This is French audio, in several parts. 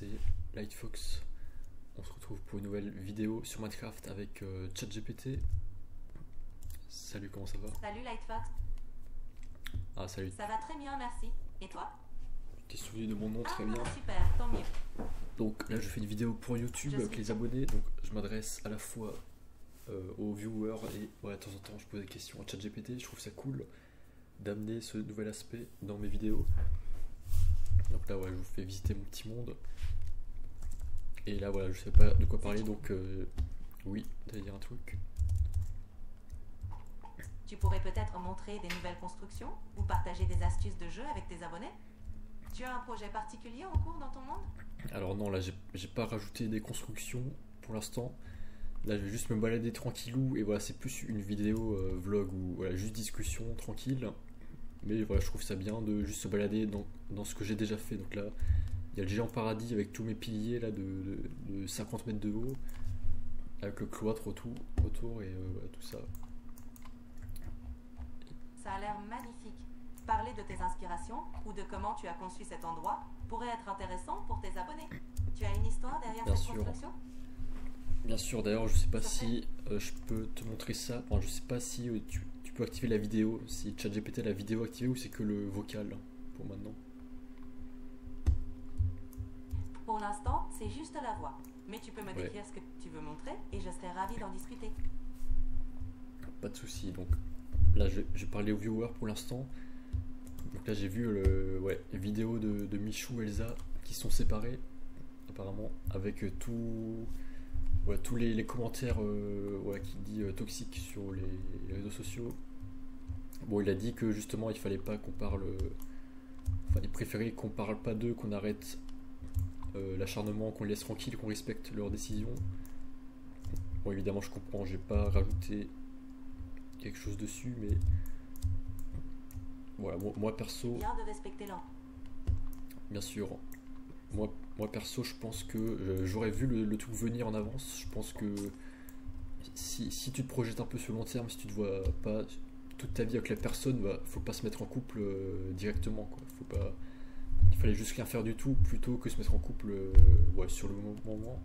c'est Lightfox. On se retrouve pour une nouvelle vidéo sur Minecraft avec ChatGPT. Salut, comment ça va? Salut Lightfox. Ah, salut. Ça va très bien, merci. Et toi? Tu t'es souvenu de mon nom, très bien. Super, tant mieux. Donc là, je fais une vidéo pour YouTube avec les abonnés. Donc je m'adresse à la fois aux viewers et de temps en temps, je pose des questions à ChatGPT. Je trouve ça cool d'amener ce nouvel aspect dans mes vidéos. Donc là, je vous fais visiter mon petit monde. Et là, je sais pas de quoi parler, donc oui, t'allais dire un truc. Tu pourrais peut-être montrer des nouvelles constructions ou partager des astuces de jeu avec tes abonnés? Tu as un projet particulier en cours dans ton monde? Alors non, là, j'ai pas rajouté des constructions pour l'instant. Là, je vais juste me balader tranquillou, et voilà, c'est plus une vidéo vlog ou juste discussion tranquille. Mais voilà, je trouve ça bien de juste se balader dans ce que j'ai déjà fait. Donc là, il y a le géant paradis avec tous mes piliers là de 50 mètres de haut, avec le cloître autour et tout ça. Ça a l'air magnifique. Parler de tes inspirations ou de comment tu as conçu cet endroit pourrait être intéressant pour tes abonnés. Tu as une histoire derrière cette construction? Bien sûr, d'ailleurs, je sais pas si je peux te montrer ça. Enfin, je sais pas si tu peux activer la vidéo, si ChatGPT a la vidéo activée ou c'est que le vocal pour maintenant. Pour l'instant, c'est juste la voix. Mais tu peux me décrire ce que tu veux montrer et je serai ravie d'en discuter. Pas de souci. Donc là, je parlais aux viewers pour l'instant. Donc là, j'ai vu les vidéos de Michou et Elsa qui sont séparés, apparemment, avec tous les commentaires qui dit toxiques sur les réseaux sociaux. Bon, il a dit que justement, il fallait pas qu'on parle. Enfin, il préférait qu'on parle pas d'eux, qu'on arrête l'acharnement, qu'on les laisse tranquilles, qu'on respecte leurs décisions. Bon, évidemment, je comprends, j'ai pas rajouté quelque chose dessus, mais voilà, moi perso. Bien de respecter l'an. Bien sûr. Moi perso, je pense que j'aurais vu le truc venir en avance. Je pense que si tu te projettes un peu sur le long terme, si tu te vois pas toute ta vie avec la personne, faut pas se mettre en couple directement, quoi. Il fallait juste rien faire du tout plutôt que se mettre en couple sur le moment.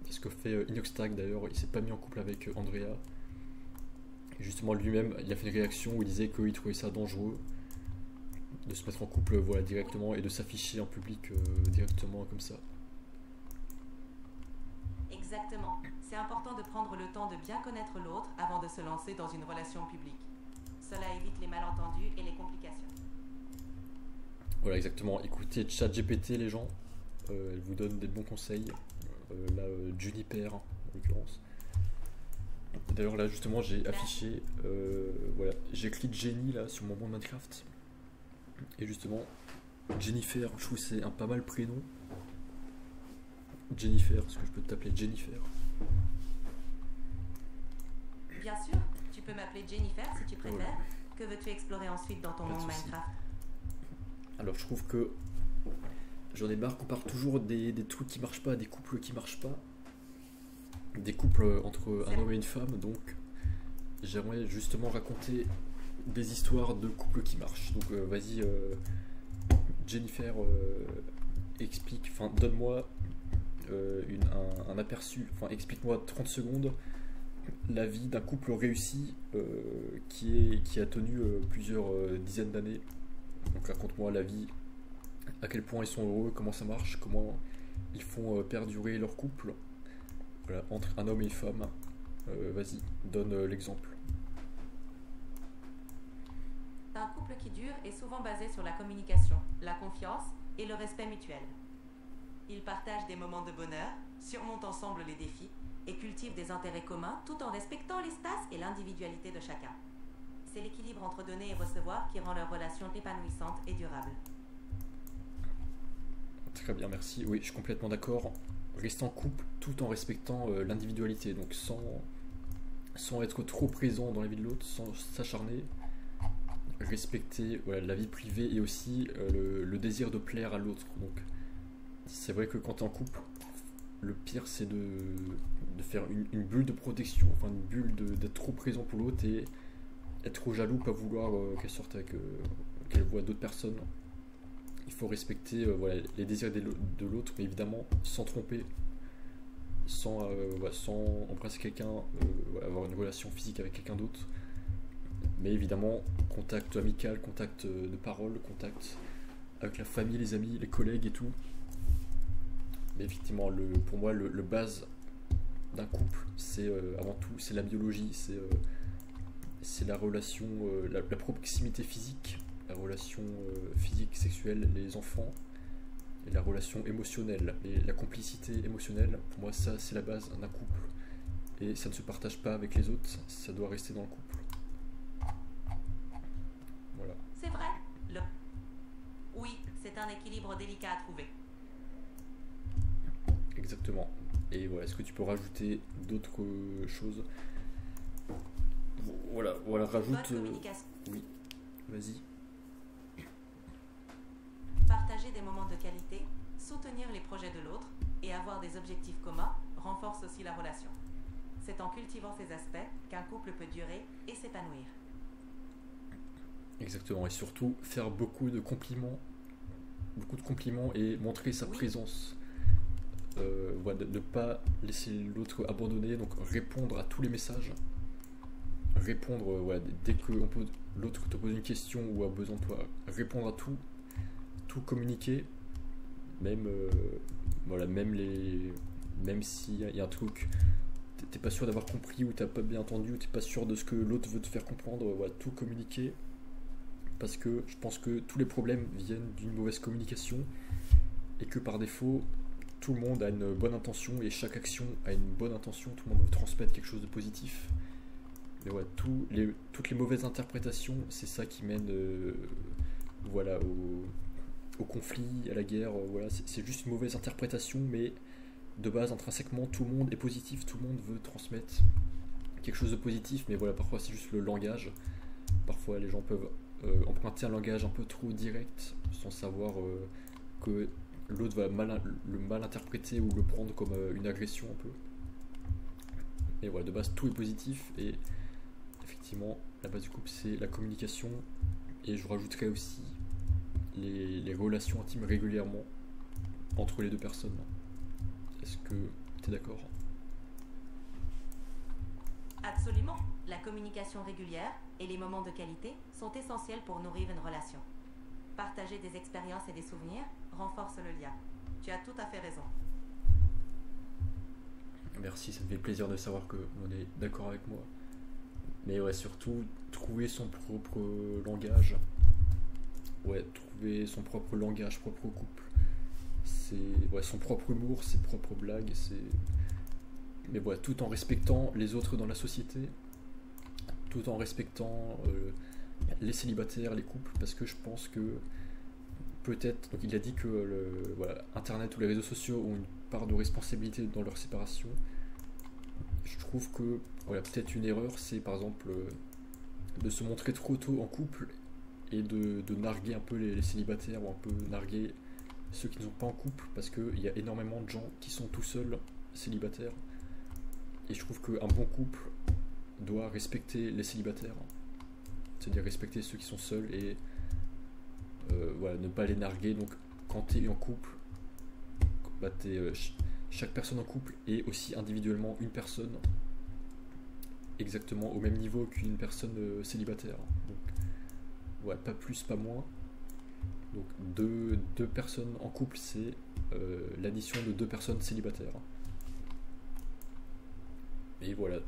C'est ce que fait Inoxtag d'ailleurs. Il s'est pas mis en couple avec Andrea. Et justement, lui-même, il a fait une réaction où il disait qu'il trouvait ça dangereux de se mettre en couple directement et de s'afficher en public directement comme ça. Exactement. C'est important de prendre le temps de bien connaître l'autre avant de se lancer dans une relation publique. Cela évite les malentendus et les complications. Voilà, exactement. Écoutez ChatGPT, les gens. Elle vous donne des bons conseils. Là, Juniper, en l'occurrence. D'ailleurs, là, justement, j'ai affiché... j'ai cliqué Jenny, là, sur mon monde Minecraft. Et justement, Jennifer, je trouve que c'est un pas mal prénom. Jennifer, est-ce que je peux t'appeler Jennifer? Bien sûr, tu peux m'appeler Jennifer si tu préfères. Ouais. Que veux-tu explorer ensuite dans ton monde Minecraft? Alors je trouve que j'en ai marre qu'on parle toujours des trucs qui marchent pas, des couples qui marchent pas. Des couples entre un homme et une femme, donc j'aimerais justement raconter des histoires de couples qui marchent. Donc vas-y Jennifer, explique, enfin donne-moi un aperçu, enfin explique-moi 30 secondes la vie d'un couple réussi qui a tenu plusieurs dizaines d'années. Donc raconte-moi la vie, à quel point ils sont heureux, comment ça marche, comment ils font perdurer leur couple, entre un homme et une femme. Vas-y, donne l'exemple. Un couple qui dure est souvent basé sur la communication, la confiance et le respect mutuel. Ils partagent des moments de bonheur, surmontent ensemble les défis et cultivent des intérêts communs tout en respectant l'espace et l'individualité de chacun. C'est l'équilibre entre donner et recevoir qui rend leur relation épanouissante et durable. Très bien, merci. Oui, je suis complètement d'accord. Rester en couple tout en respectant l'individualité, donc sans être trop présent dans la vie de l'autre, sans s'acharner. Respecter la vie privée et aussi le désir de plaire à l'autre. Donc c'est vrai que quand tu es en couple, le pire c'est de faire une bulle de protection, enfin une bulle d'être trop présent pour l'autre et être trop jaloux, pas vouloir qu'elle sorte qu'elle voit d'autres personnes. il faut respecter voilà, les désirs de l'autre, mais évidemment sans tromper, sans embrasser quelqu'un, voilà, avoir une relation physique avec quelqu'un d'autre. Mais évidemment, contact amical, contact de parole, contact avec la famille, les amis, les collègues et tout. Mais effectivement, pour moi, le base d'un couple, c'est avant tout, c'est la biologie, c'est la relation, la proximité physique, la relation physique, sexuelle, les enfants, et la relation émotionnelle, et la complicité émotionnelle. Pour moi, ça, c'est la base d'un couple. Et ça ne se partage pas avec les autres, ça doit rester dans le couple. Voilà. C'est vrai. Oui, c'est un équilibre délicat à trouver. Exactement. Et voilà, est-ce que tu peux rajouter d'autres choses? Voilà, rajoute. Bonne communication. Oui, vas-y. Partager des moments de qualité, soutenir les projets de l'autre et avoir des objectifs communs renforce aussi la relation. C'est en cultivant ces aspects qu'un couple peut durer et s'épanouir. Exactement, et surtout faire beaucoup de compliments et montrer sa présence. Voilà, de ne pas laisser l'autre abandonner, donc répondre à tous les messages. Répondre, voilà, dès que l'autre te pose une question ou a besoin de toi, répondre à tout communiquer, même, voilà, même s'il y a un truc, t'es pas sûr d'avoir compris ou t'as pas bien entendu ou t'es pas sûr de ce que l'autre veut te faire comprendre, voilà, tout communiquer. Parce que je pense que tous les problèmes viennent d'une mauvaise communication et que par défaut, tout le monde a une bonne intention et chaque action a une bonne intention, tout le monde veut transmettre quelque chose de positif. Mais ouais, toutes les mauvaises interprétations, c'est ça qui mène voilà, au conflit, à la guerre. Voilà, c'est juste une mauvaise interprétation, mais de base, intrinsèquement, tout le monde est positif, tout le monde veut transmettre quelque chose de positif, mais voilà, parfois c'est juste le langage. Parfois les gens peuvent emprunter un langage un peu trop direct sans savoir que l'autre va le mal interpréter ou le prendre comme une agression un peu. Et voilà, de base tout est positif et effectivement la base du couple c'est la communication et je rajouterais aussi les relations intimes régulièrement entre les deux personnes. Est-ce que tu es d'accord? Absolument. La communication régulière et les moments de qualité sont essentiels pour nourrir une relation. Partager des expériences et des souvenirs renforce le lien. Tu as tout à fait raison. Merci, ça me fait plaisir de savoir qu'on est d'accord avec moi. Mais ouais, surtout, trouver son propre langage. Ouais, trouver son propre langage, propre couple. C'est ouais, son propre humour, ses propres blagues. Mais voilà, tout en respectant les autres dans la société. Tout en respectant les célibataires, les couples. Parce que je pense que peut-être, donc il a dit que voilà, Internet ou les réseaux sociaux ont une part de responsabilité dans leur séparation. Je trouve que voilà, peut-être une erreur, c'est par exemple de se montrer trop tôt en couple et de narguer un peu les célibataires ou un peu narguer ceux qui ne sont pas en couple parce qu'il y a énormément de gens qui sont tout seuls célibataires et je trouve qu'un bon couple doit respecter les célibataires, c'est-à-dire respecter ceux qui sont seuls et voilà, ne pas les narguer. Donc quand tu es en couple, bah, chaque personne en couple est aussi individuellement une personne exactement au même niveau qu'une personne célibataire. Donc ouais, pas plus, pas moins. Donc deux personnes en couple, c'est l'addition de deux personnes célibataires. Et voilà.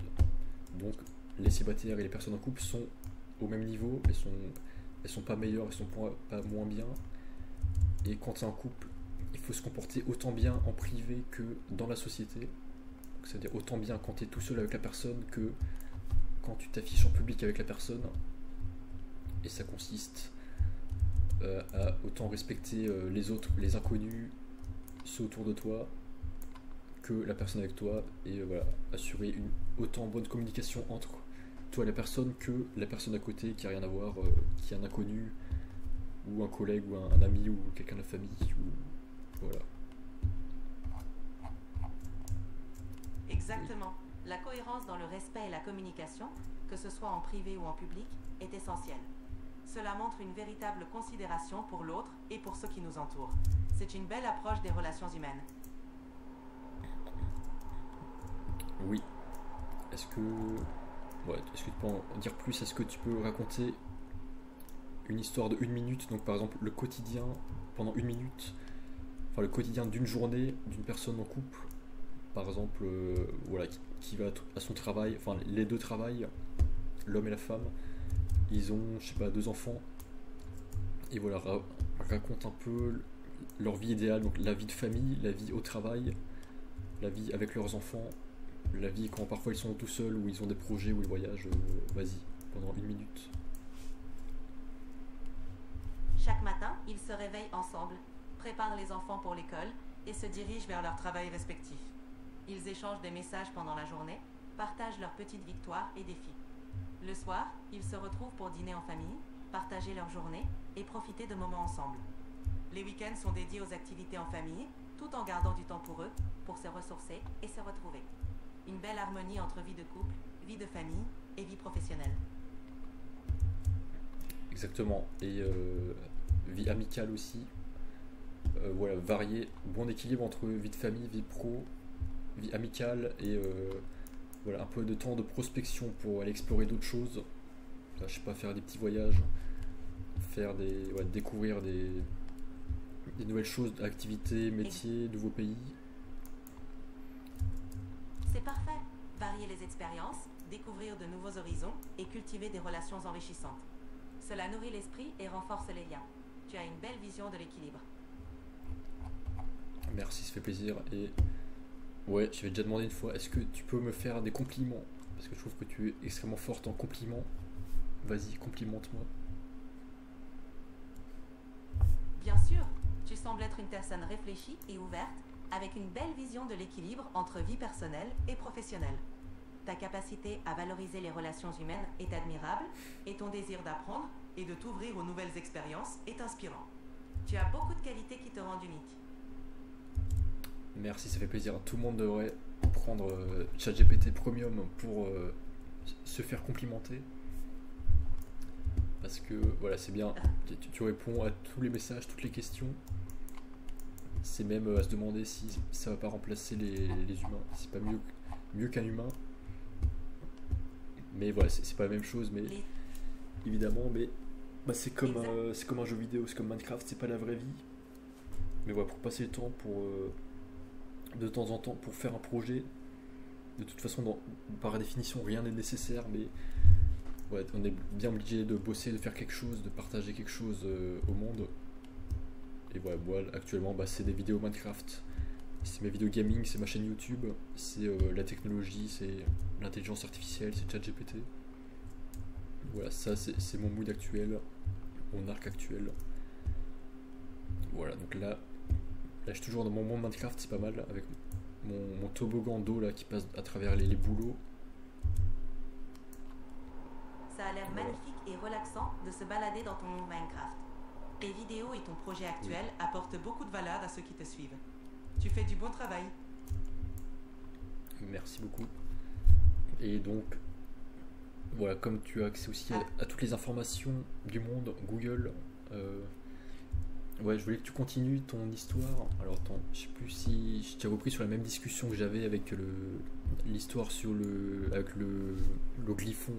Donc les célibataires et les personnes en couple sont au même niveau, elles sont pas meilleures, elles sont pas moins bien. Et quand tu es en couple, il faut se comporter autant bien en privé que dans la société. C'est-à-dire autant bien quand tu es tout seul avec la personne que quand tu t'affiches en public avec la personne. Et ça consiste à autant respecter les autres, les inconnus, ceux autour de toi, que la personne avec toi. Et voilà, assurer une autant bonne communication entre toi et la personne que la personne à côté qui a rien à voir, qui est un inconnu, ou un collègue, ou un ami, ou quelqu'un de la famille, ou voilà. Exactement. La cohérence dans le respect et la communication, que ce soit en privé ou en public, est essentielle. Cela montre une véritable considération pour l'autre et pour ceux qui nous entourent. C'est une belle approche des relations humaines. Oui. Est-ce que... Ouais, est-ce que tu peux en dire plus? Est-ce que tu peux raconter une histoire de 1 minute? Donc par exemple le quotidien pendant 1 minute, enfin le quotidien d'une journée d'une personne en couple, par exemple, voilà, qui va à son travail, enfin les deux travaillent, l'homme et la femme, ils ont, je sais pas, 2 enfants, et voilà, raconte un peu leur vie idéale, donc la vie de famille, la vie au travail, la vie avec leurs enfants, la vie quand parfois ils sont tout seuls, ou ils ont des projets, ou ils voyagent, vas-y, pendant 1 minute. Chaque matin, ils se réveillent ensemble, préparent les enfants pour l'école et se dirigent vers leur travail respectif. Ils échangent des messages pendant la journée, partagent leurs petites victoires et défis. Le soir, ils se retrouvent pour dîner en famille, partager leur journée et profiter de moments ensemble. Les week-ends sont dédiés aux activités en famille, tout en gardant du temps pour eux, pour se ressourcer et se retrouver. Une belle harmonie entre vie de couple, vie de famille et vie professionnelle. Exactement, et vie amicale aussi, voilà, varié, bon équilibre entre vie de famille, vie pro, vie amicale, et voilà, un peu de temps de prospection pour aller explorer d'autres choses. Là, je sais pas, faire des petits voyages, faire des, ouais, découvrir des nouvelles choses, activités, métiers, nouveaux pays. C'est parfait. Varier les expériences, découvrir de nouveaux horizons et cultiver des relations enrichissantes. Cela nourrit l'esprit et renforce les liens. Tu as une belle vision de l'équilibre. Merci, ça fait plaisir. Et ouais, je vais déjà demandé une fois, est-ce que tu peux me faire des compliments? Parce que je trouve que tu es extrêmement forte en compliments. Vas-y, complimente-moi. Bien sûr, tu sembles être une personne réfléchie et ouverte, avec une belle vision de l'équilibre entre vie personnelle et professionnelle. Ta capacité à valoriser les relations humaines est admirable et ton désir d'apprendre et de t'ouvrir aux nouvelles expériences est inspirant. Tu as beaucoup de qualités qui te rendent unique. Merci, ça fait plaisir. Tout le monde devrait prendre ChatGPT Premium pour se faire complimenter. Parce que voilà, c'est bien. Tu réponds à tous les messages, toutes les questions. C'est même à se demander si ça va pas remplacer les humains. C'est pas mieux qu'un humain. Mais voilà, c'est pas la même chose, mais évidemment, mais bah, c'est comme un jeu vidéo, c'est comme Minecraft, c'est pas la vraie vie. Mais voilà, pour passer le temps, pour de temps en temps, pour faire un projet, de toute façon, par définition, rien n'est nécessaire, mais ouais, on est bien obligé de bosser, de faire quelque chose, de partager quelque chose au monde. Et voilà, moi actuellement, bah, c'est des vidéos Minecraft, c'est mes vidéos gaming, c'est ma chaîne YouTube, c'est la technologie, c'est l'intelligence artificielle, c'est ChatGPT. Voilà, ça c'est mon mood actuel, mon arc actuel. Voilà, donc là je suis toujours dans mon monde Minecraft, c'est pas mal, avec mon toboggan d'eau là qui passe à travers les boulots. Ça a l'air magnifique et relaxant de se balader dans ton monde Minecraft. Tes vidéos et ton projet actuel apportent beaucoup de valeur à ceux qui te suivent. Tu fais du bon travail. Merci beaucoup. Et donc, voilà, comme tu as accès aussi à toutes les informations du monde, Google, ouais, je voulais que tu continues ton histoire. Alors attends, je sais plus si je t'ai repris sur la même discussion que j'avais avec l'histoire avec le glyphon.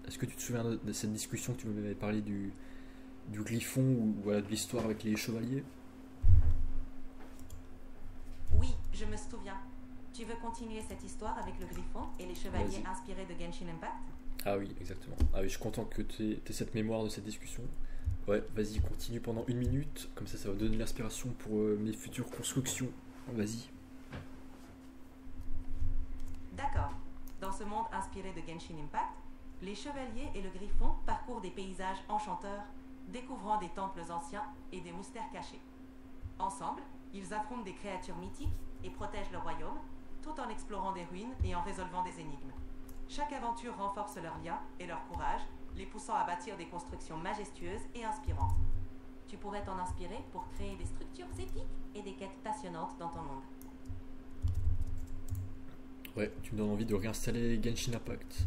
Est-ce que tu te souviens de cette discussion que tu m'avais parlé du glyphon, ou voilà, de l'histoire avec les chevaliers? Oui, je me souviens. Tu veux continuer cette histoire avec le griffon et les chevaliers inspirés de Genshin Impact? Ah oui, exactement. Ah oui, je suis content que tu aies cette mémoire de cette discussion. Ouais, vas-y, continue pendant 1 minute, comme ça va donner l'inspiration pour mes futures constructions. Vas-y. D'accord. Dans ce monde inspiré de Genshin Impact, les chevaliers et le griffon parcourent des paysages enchanteurs, découvrant des temples anciens et des mystères cachés. Ensemble, ils affrontent des créatures mythiques et protègent le royaume, tout en explorant des ruines et en résolvant des énigmes. Chaque aventure renforce leur lien et leur courage, les poussant à bâtir des constructions majestueuses et inspirantes. Tu pourrais t'en inspirer pour créer des structures épiques et des quêtes passionnantes dans ton monde. Ouais, tu me donnes envie de réinstaller Genshin Impact.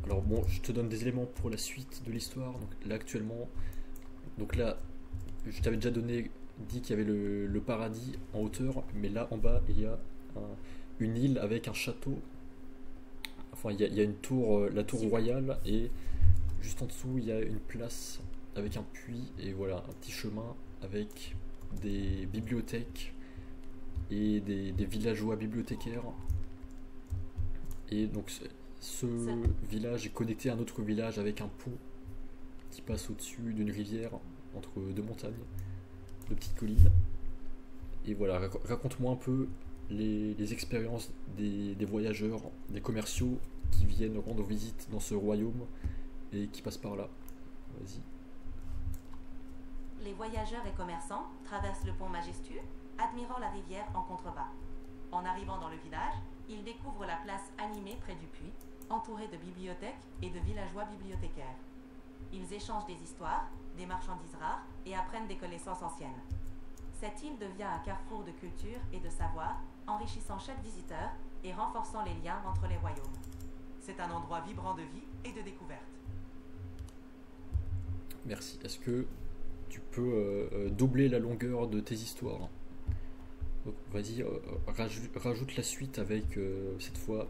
Alors bon, je te donne des éléments pour la suite de l'histoire. Donc là actuellement, donc là, je t'avais déjà dit qu'il y avait le paradis en hauteur, mais là en bas il y a une île avec un château. Enfin, il y a une tour, la tour royale, et juste en dessous il y a une place avec un puits, et voilà, un petit chemin avec des bibliothèques et des villageois bibliothécaires. Et donc ce village est connecté à un autre village avec un pont qui passe au-dessus d'une rivière entre deux montagnes, deux petites collines. Et voilà, raconte-moi un peu les expériences des voyageurs, des commerciaux qui viennent rendre visite dans ce royaume et qui passent par là. Vas-y. Les voyageurs et commerçants traversent le pont majestueux, admirant la rivière en contrebas. En arrivant dans le village, ils découvrent la place animée près du puits, entourée de bibliothèques et de villageois bibliothécaires. Ils échangent des histoires, des marchandises rares et apprennent des connaissances anciennes. Cette île devient un carrefour de culture et de savoir, enrichissant chaque visiteur et renforçant les liens entre les royaumes. C'est un endroit vibrant de vie et de découverte. Merci. Est-ce que tu peux doubler la longueur de tes histoires? Donc, vas-y, rajoute la suite avec cette fois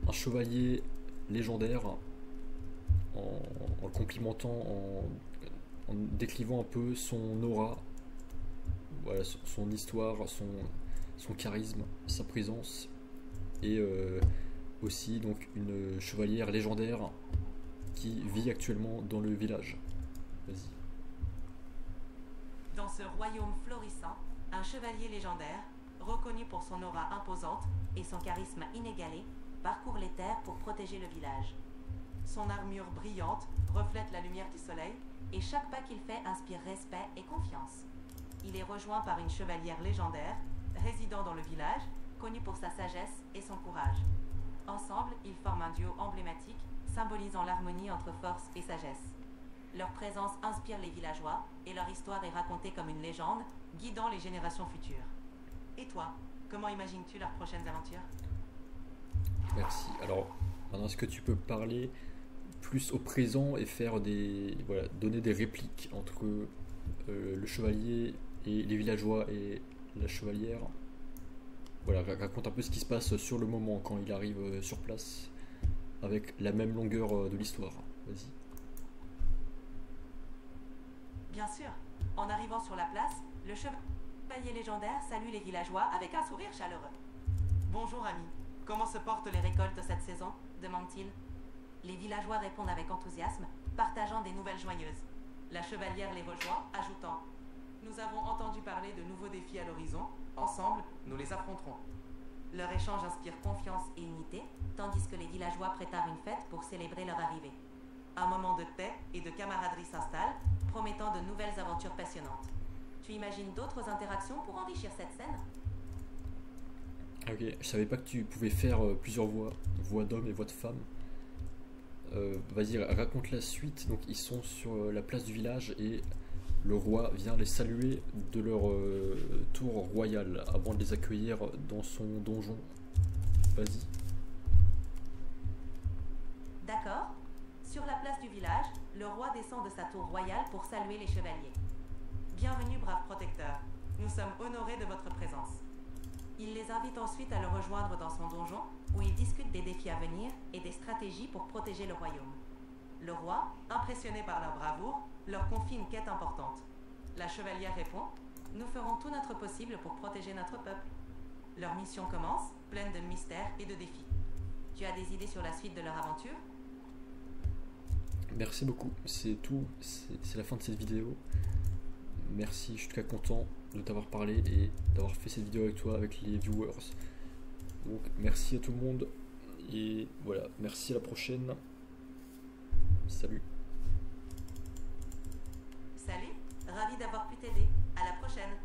un chevalier légendaire en complimentant, en décrivant un peu son aura, voilà, son histoire, son charisme, sa présence, et aussi donc une chevalière légendaire qui vit actuellement dans le village. Vas-y. Dans ce royaume florissant, un chevalier légendaire, reconnu pour son aura imposante et son charisme inégalé, parcourt les terres pour protéger le village. Son armure brillante reflète la lumière du soleil et chaque pas qu'il fait inspire respect et confiance. Il est rejoint par une chevalière légendaire, résidant dans le village, connue pour sa sagesse et son courage. Ensemble, ils forment un duo emblématique, symbolisant l'harmonie entre force et sagesse. Leur présence inspire les villageois et leur histoire est racontée comme une légende, guidant les générations futures. Et toi, comment imagines-tu leurs prochaines aventures? Merci. Alors, maintenant, est-ce que tu peux parler plus au présent et faire donner des répliques entre le chevalier et les villageois et la chevalière? Voilà, raconte un peu ce qui se passe sur le moment quand il arrive sur place, avec la même longueur de l'histoire. Vas-y. Bien sûr. En arrivant sur la place, le chevalier légendaire salue les villageois avec un sourire chaleureux. Bonjour amis, comment se portent les récoltes cette saison? Demande-t-il. Les villageois répondent avec enthousiasme, partageant des nouvelles joyeuses. La chevalière les rejoint, ajoutant: nous avons entendu parler de nouveaux défis à l'horizon. Ensemble, nous les affronterons. Leur échange inspire confiance et unité, tandis que les villageois préparent une fête pour célébrer leur arrivée. Un moment de paix et de camaraderie s'installe, promettant de nouvelles aventures passionnantes. Tu imagines d'autres interactions pour enrichir cette scène? Ok, je savais pas que tu pouvais faire plusieurs voix d'homme et voix de femme. Vas-y, raconte la suite. Donc ils sont sur la place du village et le roi vient les saluer de leur tour royale avant de les accueillir dans son donjon. Vas-y. D'accord. Sur la place du village, le roi descend de sa tour royale pour saluer les chevaliers. Bienvenue, braves protecteurs. Nous sommes honorés de votre présence. Il les invite ensuite à le rejoindre dans son donjon, où ils discutent des défis à venir et des stratégies pour protéger le royaume. Le roi, impressionné par leur bravoure, leur confie une quête importante. La chevalière répond: nous ferons tout notre possible pour protéger notre peuple. Leur mission commence, pleine de mystères et de défis. Tu as des idées sur la suite de leur aventure? Merci beaucoup, c'est tout, c'est la fin de cette vidéo. Merci, je suis très content de t'avoir parlé et d'avoir fait cette vidéo avec toi, avec les viewers. Donc merci à tout le monde et voilà, merci, à la prochaine. Salut. Salut, ravi d'avoir pu t'aider. À la prochaine.